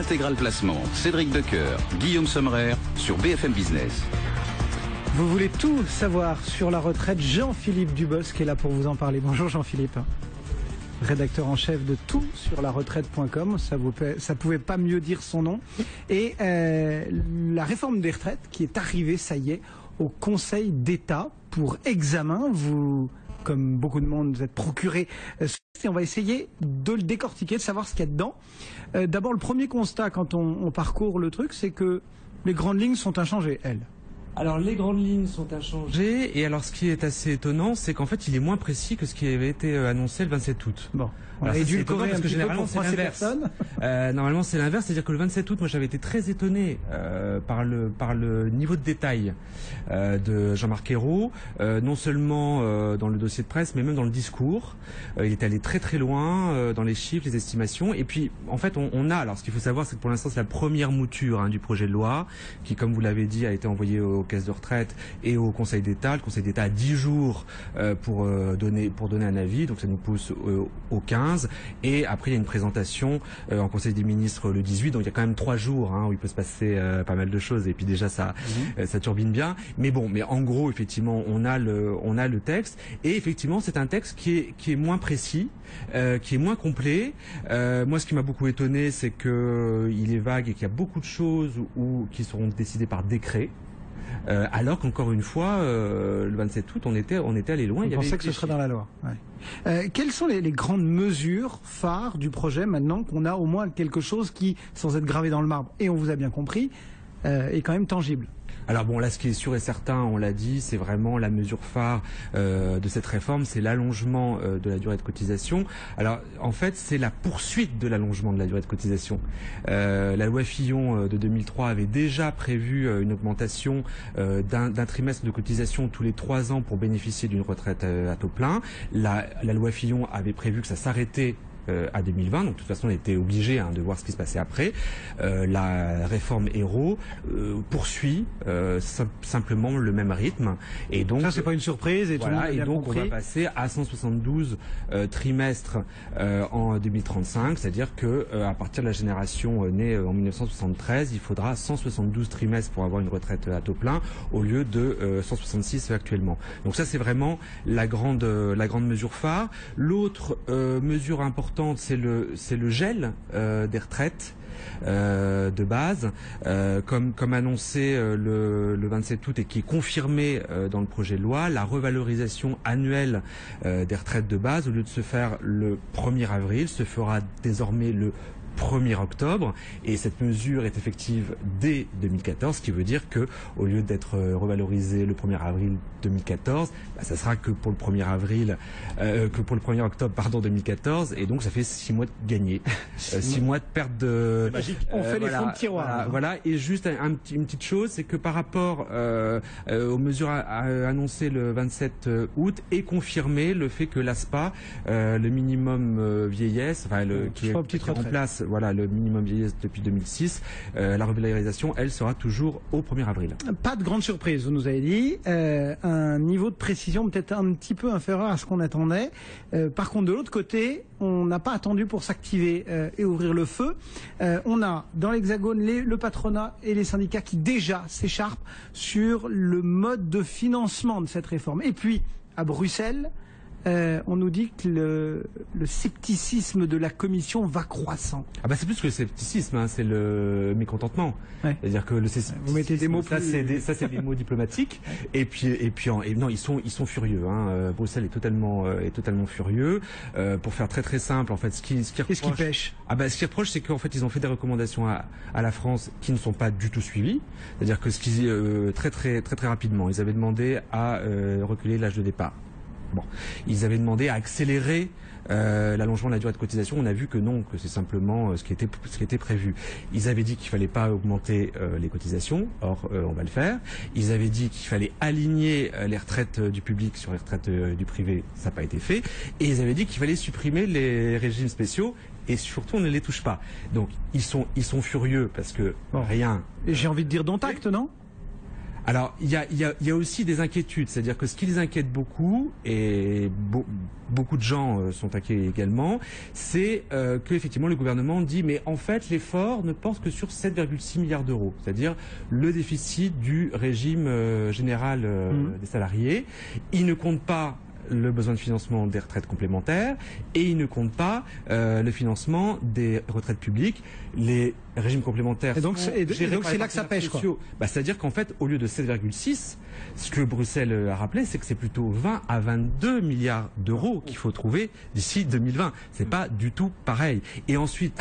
Intégral Placement, Cédric Decoeur, Guillaume Sommerer sur BFM Business. Vous voulez tout savoir sur la retraite, Jean-Philippe Dubosc est là pour vous en parler. Bonjour Jean-Philippe. Rédacteur en chef de tout sur laretraite.com, ça pouvait pas mieux dire son nom. Et la réforme des retraites qui est arrivée, ça y est, au Conseil d'État pour examen. Vous, comme beaucoup de monde, vous êtes procuré et on va essayer de le décortiquer, de savoir ce qu'il y a dedans. D'abord, le premier constat quand on parcourt le truc, c'est que les grandes lignes sont inchangées, elles. Alors les grandes lignes sont inchangées et alors ce qui est assez étonnant, c'est qu'en fait il est moins précis que ce qui avait été annoncé le 27 août. Bon, on a édulcoré parce que généralement c'est l'inverse. Normalement c'est l'inverse, c'est-à-dire que le 27 août, moi j'avais été très étonné par le niveau de détail de Jean-Marc Ayrault, non seulement dans le dossier de presse, mais même dans le discours. Il est allé très très loin dans les chiffres, les estimations. Et puis en fait on a, alors ce qu'il faut savoir, c'est que pour l'instant c'est la première mouture du projet de loi qui, comme vous l'avez dit, a été envoyé aux caisses de retraite et au Conseil d'État. Le Conseil d'État a 10 jours pour donner un avis, donc ça nous pousse au 15. Et après il y a une présentation en Conseil des ministres le 18, donc il y a quand même 3 jours où il peut se passer pas mal de choses. Et puis déjà ça turbine bien. Mais bon, mais en gros effectivement on a le texte, et effectivement c'est un texte qui est moins précis, qui est moins complet. Moi ce qui m'a beaucoup étonné, c'est que il est vague et qu'il y a beaucoup de choses qui seront décidées par décret. Alors qu'encore une fois, le 27 août, on était allé loin. On pensait que ce serait dans la loi. Ouais. Quelles sont les grandes mesures phares du projet maintenant qu'on a au moins quelque chose qui, sans être gravé dans le marbre, et on vous a bien compris, est quand même tangible? Alors bon, là, ce qui est sûr et certain, on l'a dit, c'est vraiment la mesure phare de cette réforme, c'est l'allongement de la durée de cotisation. Alors, en fait, c'est la poursuite de l'allongement de la durée de cotisation. La loi Fillon de 2003 avait déjà prévu une augmentation d'un trimestre de cotisation tous les 3 ans pour bénéficier d'une retraite à taux plein. La loi Fillon avait prévu que ça s'arrêtait à 2020, donc de toute façon on était obligé de voir ce qui se passait après. La réforme Ayrault poursuit simplement le même rythme, et donc ça c'est pas une surprise, et voilà, et donc on va passer à 172 trimestres en 2035, c'est-à-dire que à partir de la génération née en 1973, il faudra 172 trimestres pour avoir une retraite à taux plein au lieu de 166 actuellement. Donc ça c'est vraiment la grande mesure phare. L'autre mesure importante, c'est le gel des retraites de base, comme annoncé le 27 août et qui est confirmé dans le projet de loi. La revalorisation annuelle des retraites de base, au lieu de se faire le 1er avril, se fera désormais le 1er octobre, et cette mesure est effective dès 2014, ce qui veut dire que au lieu d'être revalorisé le 1er avril 2014, ça sera que pour le 1er avril, que pour le 1er octobre 2014, et donc ça fait 6 mois de gagné, 6 mois de perte de. On fait les fonds de tiroir. Voilà. Et juste une petite chose, c'est que par rapport aux mesures annoncées le 27 août, est confirmé le fait que l'ASPA, le minimum vieillesse, qui remplace le minimum vieillesse depuis 2006, la revalorisation, elle, sera toujours au 1er avril. Pas de grande surprise, vous nous avez dit. Un niveau de précision peut-être un petit peu inférieur à ce qu'on attendait. Par contre, de l'autre côté, on n'a pas attendu pour s'activer et ouvrir le feu. On a dans l'Hexagone le patronat et les syndicats qui déjà s'écharpent sur le mode de financement de cette réforme. Et puis, à Bruxelles, on nous dit que le scepticisme de la Commission va croissant. C'est plus que le scepticisme, c'est le mécontentement. Ouais. C'est-à-dire que vous mettez des mots ça c'est des mots diplomatiques. Et non, ils sont furieux. Bruxelles est totalement furieux. Pour faire très très simple, en fait, ce qui qu'est-ce qui pêche? Ce qui reproche, c'est qu'en fait ils ont fait des recommandations à la France qui ne sont pas du tout suivies. C'est-à-dire que très rapidement, ils avaient demandé à reculer l'âge de départ. Bon, ils avaient demandé à accélérer l'allongement de la durée de cotisation. On a vu que non, que c'est simplement ce qui était prévu. Ils avaient dit qu'il fallait pas augmenter les cotisations, or on va le faire. Ils avaient dit qu'il fallait aligner les retraites du public sur les retraites du privé, ça n'a pas été fait. Et ils avaient dit qu'il fallait supprimer les régimes spéciaux. Et surtout, on ne les touche pas. Donc, ils sont furieux parce que rien. Et j'ai envie de dire dont acte, non? Alors, il y a aussi des inquiétudes, c'est-à-dire que ce qui les inquiète beaucoup, et beaucoup de gens sont inquiets également, c'est que effectivement le gouvernement dit mais en fait l'effort ne porte que sur 7,6 milliards d'euros, c'est-à-dire le déficit du régime général des salariés. Il ne compte pas le besoin de financement des retraites complémentaires et il ne compte pas le financement des retraites publiques. Les régimes complémentaires et donc c'est là que ça pêche, quoi. C'est-à-dire qu'en fait, au lieu de 7,6, ce que Bruxelles a rappelé, c'est que c'est plutôt 20 à 22 milliards d'euros qu'il faut trouver d'ici 2020. C'est pas du tout pareil. Et ensuite,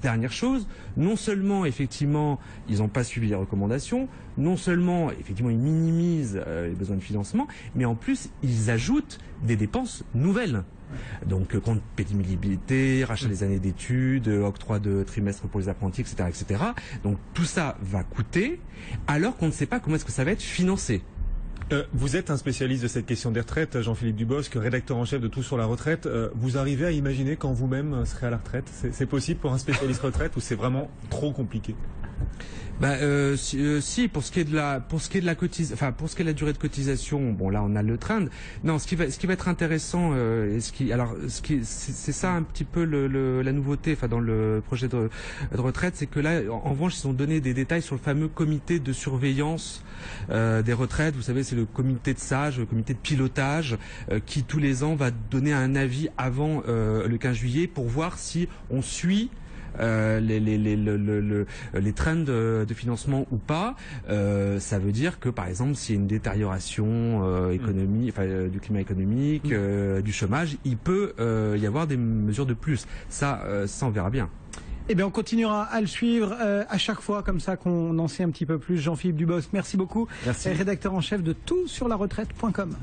dernière chose, non seulement effectivement ils n'ont pas suivi les recommandations, non seulement effectivement ils minimisent les besoins de financement, mais en plus ils ajoutent des dépenses nouvelles. Donc compte pénibilité, rachat des années d'études, octroi de trimestres pour les apprentis, etc., etc. Donc tout ça va coûter, alors qu'on ne sait pas comment est-ce que ça va être financé. Vous êtes un spécialiste de cette question des retraites, Jean-Philippe Dubosc, rédacteur en chef de Tout sur la retraite. Vous arrivez à imaginer quand vous-même serez à la retraite? C'est possible pour un spécialiste retraite ou c'est vraiment trop compliqué? Si pour ce qui est de la durée de cotisation, bon là on a le trend. Non, ce qui va être intéressant, c'est ça un petit peu la nouveauté, dans le projet de retraite, c'est que là en revanche ils ont donné des détails sur le fameux comité de surveillance des retraites. Vous savez, c'est le comité de sages, le comité de pilotage qui tous les ans va donner un avis avant le 15 juillet pour voir si on suit les trends de financement ou pas. Ça veut dire que par exemple s'il y a une détérioration du climat économique, du chômage, il peut y avoir des mesures de plus. Ça on verra bien. Eh bien, on continuera à le suivre à chaque fois, comme ça qu'on en sait un petit peu plus. Jean-Philippe Dubosc, merci beaucoup. Merci. Rédacteur en chef de toutsurlaretraite.com.